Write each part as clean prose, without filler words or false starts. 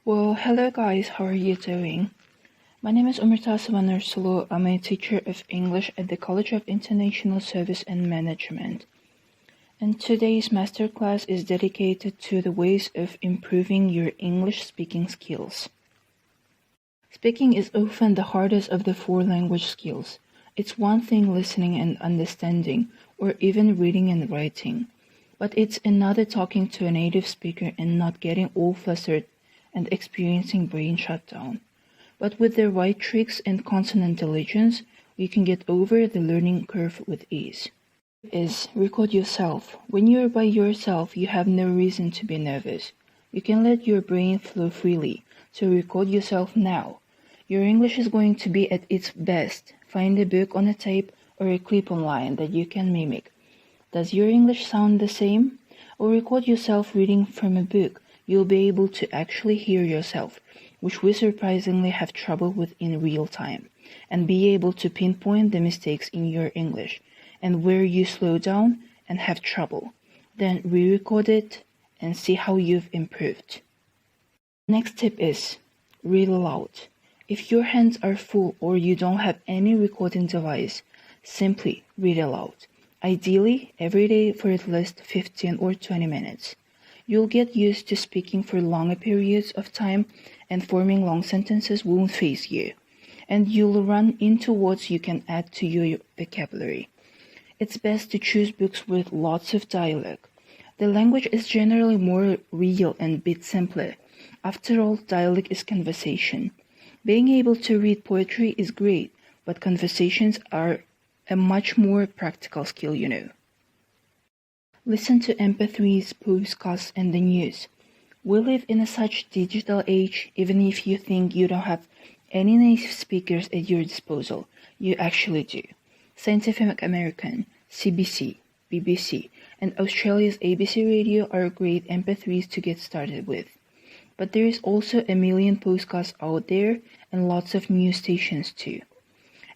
Well, hello guys, how are you doing? My name is Umirtасова Н.И. I'm a teacher of English at the College of International Service and Management. And today's master class is dedicated to the ways of improving your English speaking skills. Speaking is often the hardest of the four language skills. It's one thing listening and understanding, or even reading and writing. But it's another talking to a native speaker and not getting all flustered and experiencing brain shutdown. But with the right tricks and consonant diligence, you can get over the learning curve with ease. Record yourself. When you're by yourself, you have no reason to be nervous. You can let your brain flow freely, so record yourself now. Your English is going to be at its best. Find a book on a tape or a clip online that you can mimic. Does your English sound the same? Or record yourself reading from a book. You'll be able to actually hear yourself, which we surprisingly have trouble with in real time, and be able to pinpoint the mistakes in your English, and where you slow down and have trouble. Then re-record it and see how you've improved. Next tip is, read aloud. If your hands are full or you don't have any recording device, simply read aloud. Ideally, every day for at least 15 or 20 minutes. You'll get used to speaking for longer periods of time, and forming long sentences won't faze you. And you'll run into words you can add to your vocabulary. It's best to choose books with lots of dialogue. The language is generally more real and a bit simpler. After all, dialogue is conversation. Being able to read poetry is great, but conversations are a much more practical skill, you know. Listen to MP3s, podcasts, and the news. We live in such digital age, even if you think you don't have any native speakers at your disposal, you actually do. Scientific American, CBC, BBC, and Australia's ABC Radio are great MP3s to get started with. But there is also a million podcasts out there and lots of news stations too.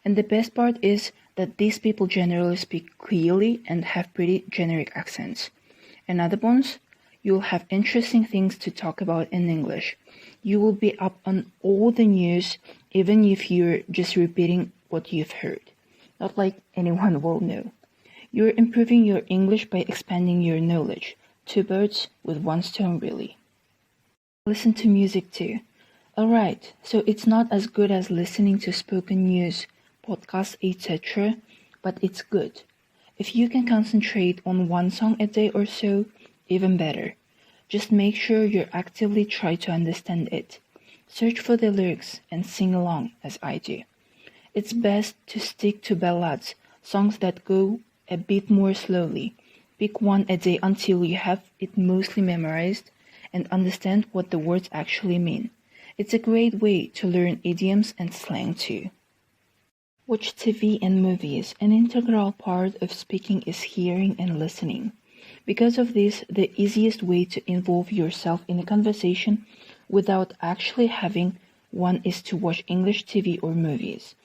And the best part is that these people generally speak clearly and have pretty generic accents. Another bonus, you'll have interesting things to talk about in English. You will be up on all the news, even if you're just repeating what you've heard. Not like anyone will know. You're improving your English by expanding your knowledge. Two birds with one stone, really. Listen to music too. Alright, so it's not as good as listening to spoken news, podcasts, etc., but it's good. If you can concentrate on one song a day or so, even better. Just make sure you actively try to understand it. Search for the lyrics and sing along as I do. It's best to stick to ballads, songs that go a bit more slowly. Pick one a day until you have it mostly memorized and understand what the words actually mean. It's a great way to learn idioms and slang too. Watch TV and movies. An integral part of speaking is hearing and listening. Because of this, the easiest way to involve yourself in a conversation without actually having one is to watch English TV or movies.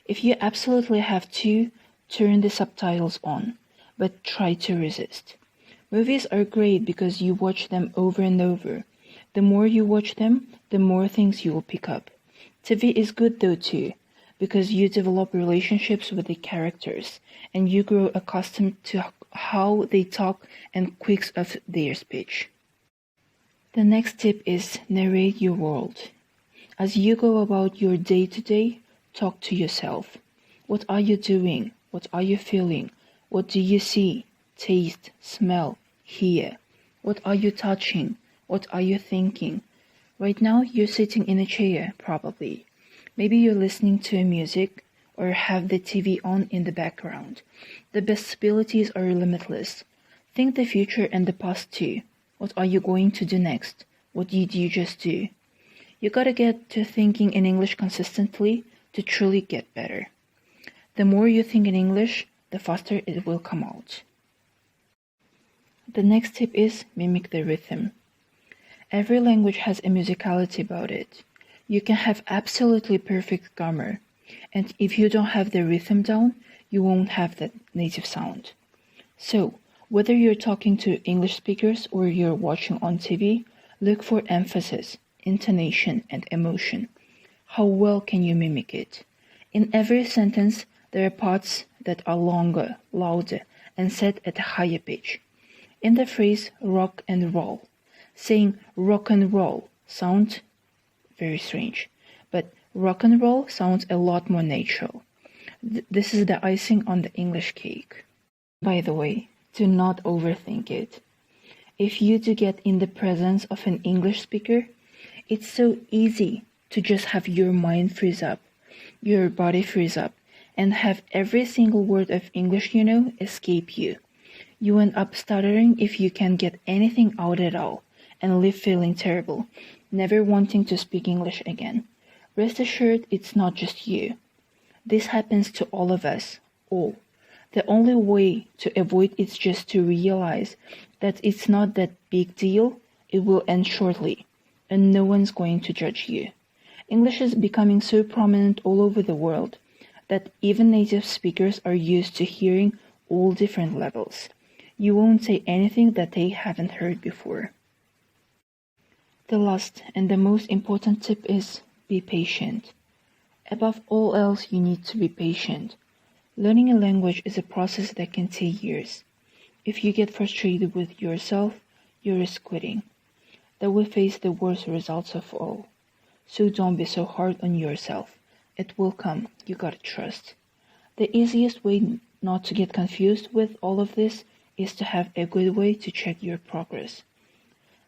If you absolutely have to, turn the subtitles on, but try to resist. Movies are great because you watch them over and over. The more you watch them, the more things you will pick up. TV is good though too, because you develop relationships with the characters, and you grow accustomed to how they talk and quirks of their speech. The next tip is narrate your world. As you go about your day-to-day, talk to yourself. What are you doing? What are you feeling? What do you see, taste, smell, hear? What are you touching? What are you thinking? Right now, you're sitting in a chair, probably. Maybe you're listening to music or have the TV on in the background. The possibilities are limitless. Think the future and the past too. What are you going to do next? What did you just do? You gotta get to thinking in English consistently to truly get better. The more you think in English, the faster it will come out. The next tip is mimic the rhythm. Every language has a musicality about it. You can have absolutely perfect grammar, and if you don't have the rhythm down, you won't have that native sound. So, whether you're talking to English speakers or you're watching on TV, look for emphasis, intonation, and emotion. How well can you mimic it? In every sentence, there are parts that are longer, louder, and said at a higher pitch. In the phrase rock and roll, saying rock and roll sounds very strange, but rock and roll sounds a lot more natural. This is the icing on the English cake. By the way, do not overthink it. If you do get in the presence of an English speaker, it's so easy to just have your mind freeze up, your body freeze up, and have every single word of English you know escape you. You end up stuttering if you can't get anything out at all, and leave feeling terrible, never wanting to speak English again. Rest assured, it's not just you. This happens to all of us, all. The only way to avoid it's just to realize that it's not that big deal, it will end shortly, and no one's going to judge you. English is becoming so prominent all over the world that even native speakers are used to hearing all different levels. You won't say anything that they haven't heard before. The last and the most important tip is be patient. Above all else, you need to be patient. Learning a language is a process that can take years. If you get frustrated with yourself, you risk quitting. That will face the worst results of all. So don't be so hard on yourself. It will come, you gotta trust. The easiest way not to get confused with all of this is to have a good way to check your progress.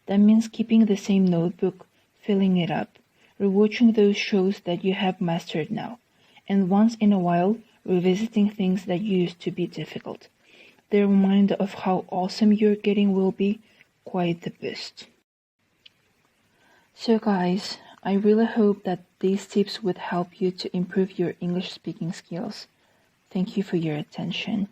That means keeping the same notebook, filling it up, rewatching those shows that you have mastered now, and once in a while revisiting things that used to be difficult. The reminder of how awesome you're getting will be quite the boost. So guys, I really hope that these tips would help you to improve your English speaking skills. Thank you for your attention.